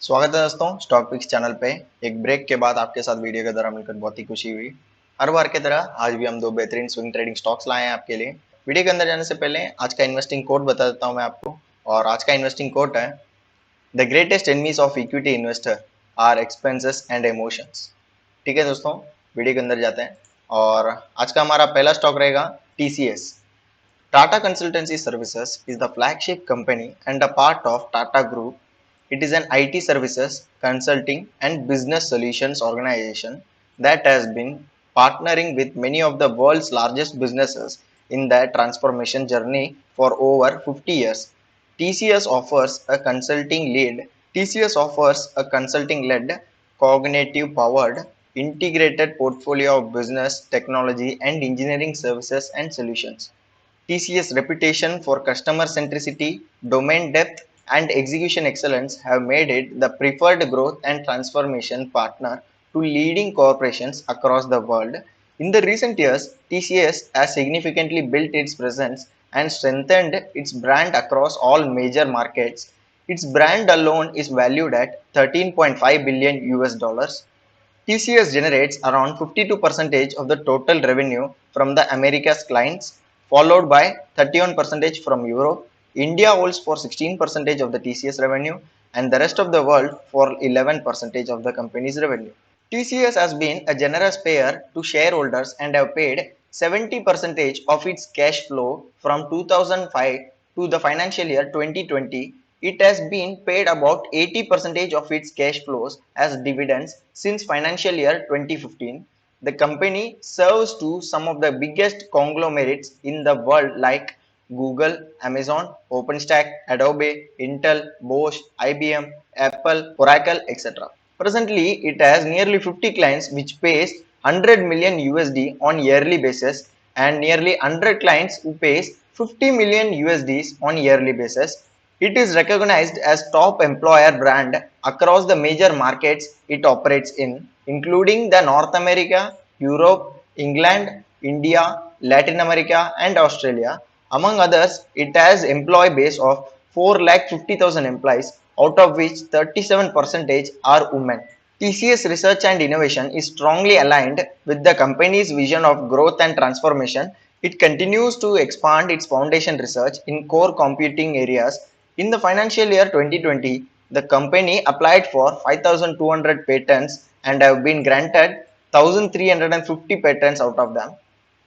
स्वागत है दोस्तों स्टॉक पिक्स चैनल पे। एक ब्रेक के बाद आपके साथ वीडियो के दौरान मिलकर बहुत ही खुशी हुई। हर बार की तरह आज भी हम दो बेहतरीन स्विंग ट्रेडिंग स्टॉक्स लाए हैं आपके लिए। वीडियो के अंदर जाने से पहले आज का इन्वेस्टिंग कोड बता देता हूं मैं आपको। और आज का इन्वेस्टिंग कोड है the greatest enemies of equity investor are expenses and emotions. ठीक है दोस्तों, वीडियो के अंदर जाते हैं। और आज का हमारा पहला स्टॉक रहेगा TCS. Tata Consultancy Services is the flagship company and a part of Tata Group. It is an IT services, consulting, and business solutions organization that has been partnering with many of the world's largest businesses in their transformation journey for over 50 years. TCS offers a consulting lead. TCS offers a consulting led, cognitive powered, integrated portfolio of business, technology, and engineering services and solutions. TCS' reputation for customer centricity, domain depth, and execution excellence have made it the preferred growth and transformation partner to leading corporations across the world. In the recent years, TCS has significantly built its presence and strengthened its brand across all major markets. Its brand alone is valued at 13.5 billion US dollars. TCS generates around 52% of the total revenue from the Americas clients, followed by 31% from Europe. India holds for 16% of the TCS revenue and the rest of the world for 11% of the company's revenue. TCS has been a generous payer to shareholders and have paid 70% of its cash flow from 2005 to the financial year 2020. It has been paid about 80% of its cash flows as dividends since financial year 2015. The company serves to some of the biggest conglomerates in the world like Google, Amazon, OpenStack, Adobe, Intel, Bosch, IBM, Apple, Oracle, etc. Presently, it has nearly 50 clients which pays 100 million USD on yearly basis and nearly 100 clients who pays 50 million USDs on yearly basis. It is recognized as top employer brand across the major markets it operates in, including the North America, Europe, England, India, Latin America, and Australia. Among others, it has employee base of 4,50,000 employees, out of which 37% are women. TCS Research and Innovation is strongly aligned with the company's vision of growth and transformation. It continues to expand its foundation research in core computing areas. In the financial year 2020, the company applied for 5,200 patents and have been granted 1,350 patents out of them.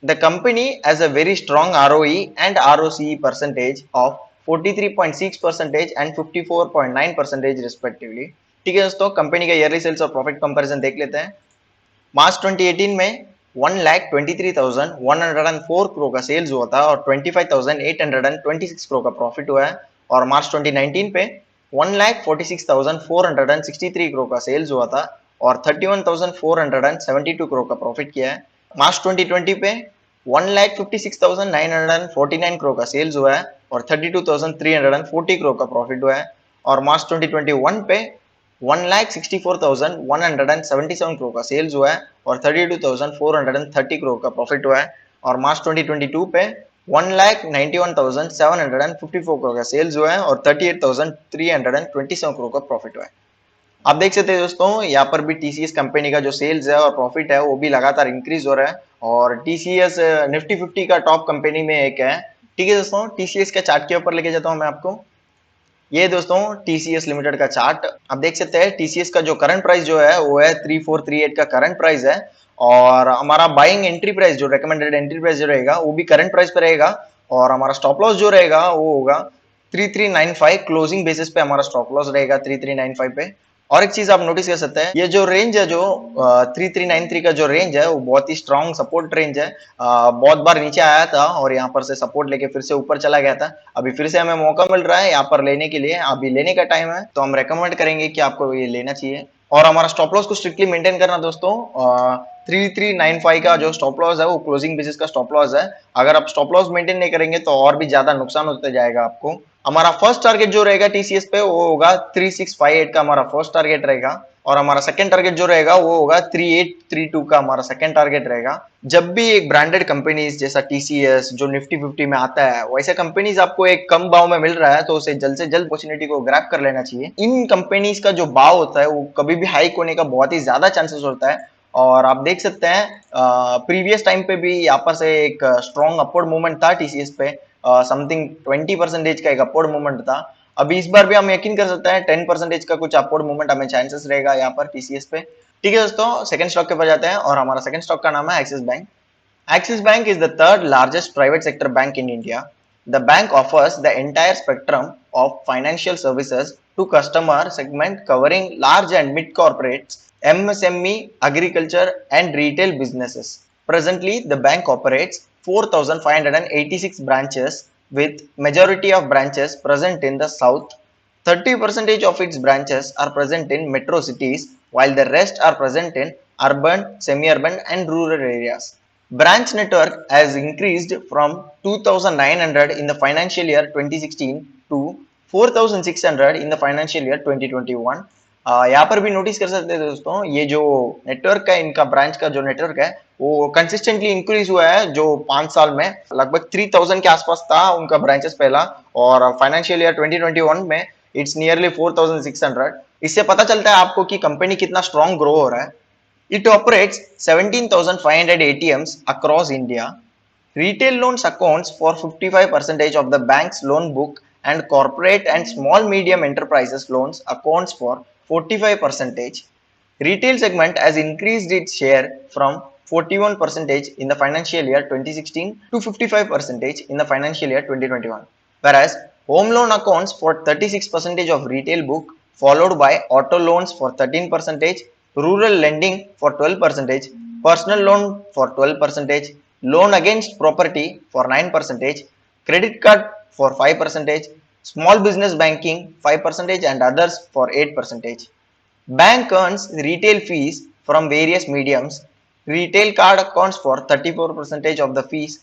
The company has a very strong ROE and ROCE percentage of 43.6% and 54.9% respectively. ठीक है दोस्तों, company का yearly sales और profit comparison देख लेते हैं। मार्च 2018 में 1,23,104 करोड़ का सेल्स हुआ था और 25,826 करोड़ का प्रॉफिट हुआ है। और मार्च 2019 पे 1,46,463 करोड़ का सेल्स हुआ था और 31,472 करोड़ का प्रॉफिट किया है। मार्च 2020 पे 1,56,949 करोड़ का सेल्स हुआ है और 32,340 करोड़ का प्रॉफिट हुआ है। और मार्च 2021 पे 1,64,177 करोड़ का सेल्स हुआ है और 32,430 करोड़ का प्रॉफिट हुआ है। और मार्च 2022 पे 1,91,754 करोड़ का सेल्स हुआ है और 38,327 करोड़ का प्रॉफिट हुआ है। आप देख सकते हैं दोस्तों, यहाँ पर भी टीसीएस कंपनी का जो सेल्स है और प्रॉफिट है वो भी लगातार इंक्रीज हो रहा है और टीसीएस निफ्टी 50 का टॉप कंपनी में एक है। ठीक है दोस्तों, टीसीएस के चार्ट के ऊपर लेके जाता हूँ मैं आपको। ये दोस्तों टीसीएस लिमिटेड का चार्ट आप देख सकते हैं। टीसीएस का जो करंट प्राइस जो है वो है 3438 का करंट प्राइस है और हमारा बाइंग एंट्री प्राइस जो रेकमेंडेड एंट्री प्राइस जो रहेगा वो भी करंट प्राइस पे रहेगा और हमारा स्टॉप लॉस जो रहेगा वो होगा 3395। क्लोजिंग बेसिस पे हमारा स्टॉप लॉस रहेगा 3395 पे। और एक चीज आप नोटिस कर सकते हैं, ये जो रेंज है जो 3393 का जो रेंज है वो बहुत ही स्ट्रॉन्ग सपोर्ट रेंज है। बहुत बार नीचे आया था और यहाँ पर से सपोर्ट लेके फिर से ऊपर चला गया था। अभी फिर से हमें मौका मिल रहा है यहाँ पर लेने के लिए, अभी लेने का टाइम है तो हम रेकमेंड करेंगे कि आपको ये लेना चाहिए। और हमारा स्टॉप लॉस को स्ट्रिक्टली मेंटेन करना दोस्तों। 3395 का जो स्टॉप लॉस है वो क्लोजिंग बेसिस का स्टॉप लॉस है। अगर आप स्टॉप लॉस मेंटेन नहीं करेंगे तो और भी ज्यादा नुकसान होते जाएगा आपको। हमारा फर्स्ट टारगेट जो रहेगा टीसीएस पे वो होगा 3658 का हमारा फर्स्ट टारगेट रहेगा। और हमारा सेकंड टारगेट जो रहेगा वो होगा 3832 का हमारा सेकंड टारगेट रहेगा। जब भी एक ब्रांडेड कंपनीज जैसा टीसीएस जो निफ्टी 50 में आता है, वैसे कंपनीज आपको एक कम भाव में मिल रहा है तो उसे जल्द से जल्द अपॉर्चुनिटी को ग्रैब कर लेना चाहिए। इन कंपनीज का जो भाव होता है वो कभी भी हाइक होने का बहुत ही ज्यादा चांसेस होता है। और आप देख सकते हैं प्रीवियस टाइम पे भी यहाँ पर से एक स्ट्रॉन्ग अपवर्ड मूवमेंट था टीसीएस पे, समथिंग 20% का एक अपवर्ड मूवमेंट था। अभी इस बार भी हम यकीन कर सकते हैं 10% का कुछ अपवर्ड मूवमेंट हमें चांसेस रहेगा यहाँ पर टीसीएस पे। ठीक है दोस्तों, सेकंड स्टॉक के ऊपर जाते हैं और हमारा सेकंड स्टॉक का नाम है axis bank. Axis Bank is the third largest private sector bank in India. The bank offers the entire spectrum of financial services to customer segment covering large and mid corporates, MSME, agriculture and retail businesses. Presently, the bank operates 4,586 branches with majority of branches present in the south. 30% of its branches are present in metro cities while the rest are present in urban, semi-urban and rural areas. Branch network has increased from 2,900 in the financial year 2016 to 4,600 in the financial year 2021. यहाँ पर भी notice कर सकते हैं दोस्तों, ये जो network है इनका ब्रांच का जो नेटवर्क है वो कंसिस्टेंटली इंक्रीज हुआ है। जो 5 साल में लगभग 3,000 के आसपास था उनका ब्रांचेस पहला, और फाइनेंशियल ईयर 2021 में इट्स नियरली 4,600। इससे पता चलता है आपको कि कंपनी कितना स्ट्रॉन्ग ग्रो हो रहा है। It operates 17,500 ATMs across India. Retail loans accounts for 55% of the bank's loan book and corporate and small medium enterprises loans accounts for 45%. Retail segment has increased its share from 41% in the financial year 2016 to 55% in the financial year 2021. Whereas home loan accounts for 36% of retail book, followed by auto loans for 13%, rural lending for 12%, personal loan for 12%, loan against property for 9%, credit card for 5%, small business banking 5% and others for 8%. Bank earns retail fees from various mediums. Retail card accounts for 34% of the fees,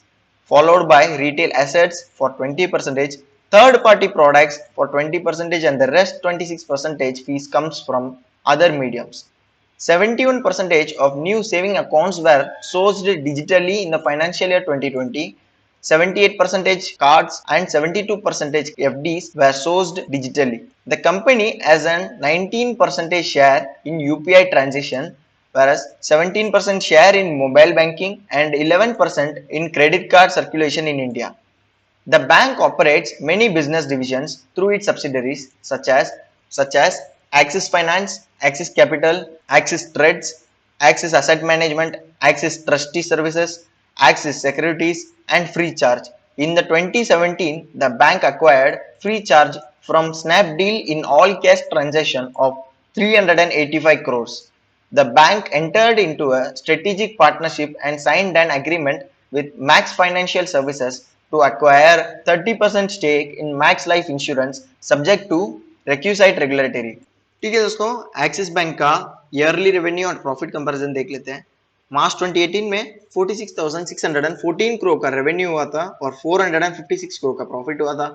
followed by retail assets for 20%, third party products for 20% and the rest 26% fees comes from other mediums. 71% of new saving accounts were sourced digitally in the financial year 2020. 78% cards and 72% FDs were sourced digitally. The company has a 19% share in UPI transition, whereas 17% share in mobile banking and 11% in credit card circulation in India. The bank operates many business divisions through its subsidiaries such as Axis Finance, Axis Capital, Axis Trades, Axis Asset Management, Axis Trustee Services, Axis Securities, and Freecharge. In the 2017, the bank acquired Freecharge from Snapdeal in all-cash transaction of 385 crores. The bank entered into a strategic partnership and signed an agreement with Max Financial Services to acquire 30% stake in Max Life Insurance subject to requisite regulatory. ठीक है दोस्तों, axis bank का yearly revenue और profit comparison देख लेते हैं। मार्च 2018 में 46,614 करोड़ का रेवेन्यू हुआ था और 456 करोड़ का प्रॉफिट हुआ था।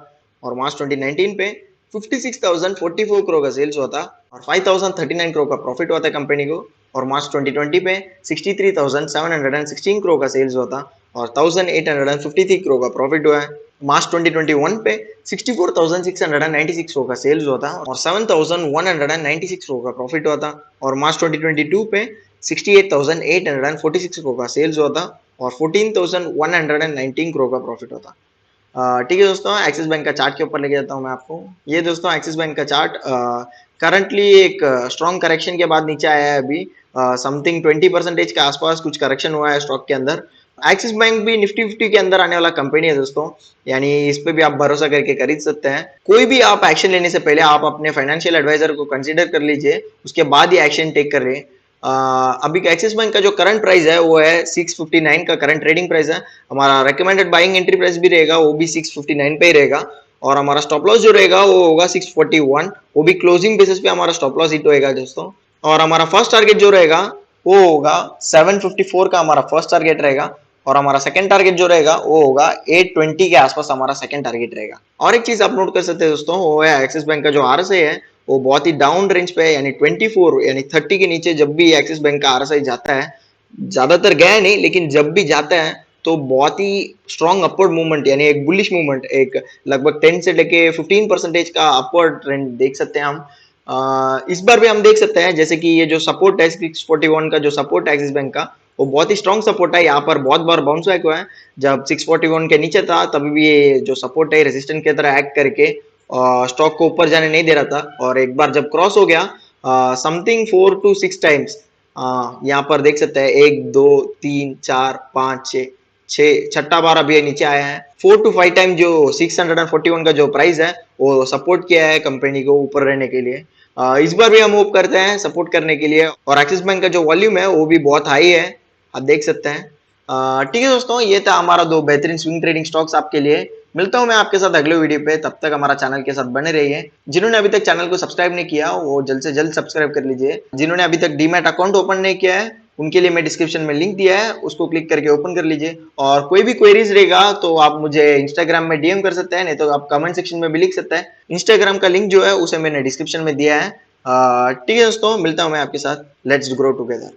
और मार्च 2019 पे 56,044 करोड़ का सेल्स हुआ था और 5,039 करोड़ का प्रॉफिट हुआ था कंपनी को। और मार्च 2020 पे 63,716 करोड़ का सेल्स हुआ था और 1,853 करोड़ का प्रॉफिट हुआ है। मार्च 2021 पे 64,696 करोड़ का सेल्स हुआ था और 7,196 करोड़ का प्रॉफिट हुआ था। और मार्च 2022 पे 68,846 करोड़ का सेल्स हुआ था और 14,119 करोड़ का प्रॉफिट हुआ था। ठीक है दोस्तों, एक्सिस बैंक का चार्ट के ऊपर लेके जाता हूँ मैं आपको। ये दोस्तों एक्सिस बैंक का चार्ट करंटली एक स्ट्रॉन्ग करेक्शन के बाद नीचे आया है। अभी समथिंग 20% के आसपास कुछ करेक्शन हुआ है स्टॉक के अंदर। एक्सिस बैंक भी निफ्टी 50 के अंदर आने वाला कंपनी है दोस्तों, यानी इस पे भी आप भरोसा करके खरीद सकते हैं। कोई भी आप एक्शन लेने से पहले आप अपने फाइनेंशियल एडवाइजर को कंसीडर कर लीजिए, उसके बाद ही एक्शन टेक कर रहे हैं। अभी का एक्सिस बैंक का जो करंट प्राइस है वो है 659 का करंट ट्रेडिंग प्राइस है। हमारा रिकमेंडेड बाइंग एंट्री प्राइस भी रहेगा, वो भी 659 पे ही रहेगा। और हमारा स्टॉप लॉस जो रहेगा वो होगा 641, वो भी क्लोजिंग बेसिस पे हमारा स्टॉप लॉस हिट होएगा दोस्तों। और हमारा फर्स्ट टारगेट जो रहेगा वो होगा 754 का हमारा फर्स्ट टारगेट रहेगा। और हमारा सेकंड टारगेट जो रहेगा वो होगा 820 के आसपास हमारा सेकंड टारगेट रहेगा। और एक चीज आप नोट कर सकते हैं दोस्तों, वो है एक्सिस बैंक का जो आरएसआई है वो बहुत ही डाउन रेंज पे है, यानी 24 यानी 30 के नीचे जब भी एक्सिस बैंक का आरएसआई जाता है, ज्यादातर गया नहीं लेकिन जब भी जाता है तो बहुत ही स्ट्रॉन्ग अपवर्ड मूवमेंट, यानी एक बुलिश मूवमेंट, एक लगभग 10 से लेके 15% का अपवर्ड ट्रेंड देख सकते हैं हम। इस बार भी हम देख सकते हैं जैसे कि ये जो सपोर्ट है 641 का, जो सपोर्ट है एक्सिस बैंक का, वो बहुत ही स्ट्रॉन्ग सपोर्ट है। यहाँ पर बहुत बार बाउंस बैक हुआ है, जब 641 के नीचे था तभी भी ये जो सपोर्ट है रेजिस्टेंस की तरह एक्ट करके स्टॉक को ऊपर जाने नहीं दे रहा था। और एक बार जब क्रॉस हो गया समथिंग 4 to 6 टाइम्स, यहाँ पर देख सकते हैं 1 2 3 4 5 6 छठा बार अभी नीचे आया है। 4 to 5 टाइम जो 641 का जो प्राइस है वो सपोर्ट किया है कंपनी को ऊपर रहने के लिए। इस बार भी हम होप करते हैं सपोर्ट करने के लिए। और एक्सिस बैंक का जो वॉल्यूम है वो भी बहुत हाई है, आप देख सकते हैं। ठीक है दोस्तों, ये था हमारा 2 बेहतरीन स्विंग ट्रेडिंग स्टॉक्स आपके लिए। मिलता हूं मैं आपके साथ अगले वीडियो पे, तब तक हमारा चैनल के साथ बने रहिए। जिन्होंने अभी तक चैनल को सब्सक्राइब नहीं किया वो जल्द से जल्द सब्सक्राइब कर लीजिए। जिन्होंने अभी तक डीमैट अकाउंट ओपन नहीं किया है उनके लिए मैं डिस्क्रिप्शन में लिंक दिया है, उसको क्लिक करके ओपन कर लीजिए। और कोई भी क्वेरीज रहेगा तो आप मुझे इंस्टाग्राम में डीएम कर सकते हैं, नहीं तो आप कमेंट सेक्शन में भी लिख सकते हैं। इंस्टाग्राम का लिंक जो है उसे मैंने डिस्क्रिप्शन में दिया है। ठीक है दोस्तों, मिलता हूं मैं आपके साथ। Let's grow together.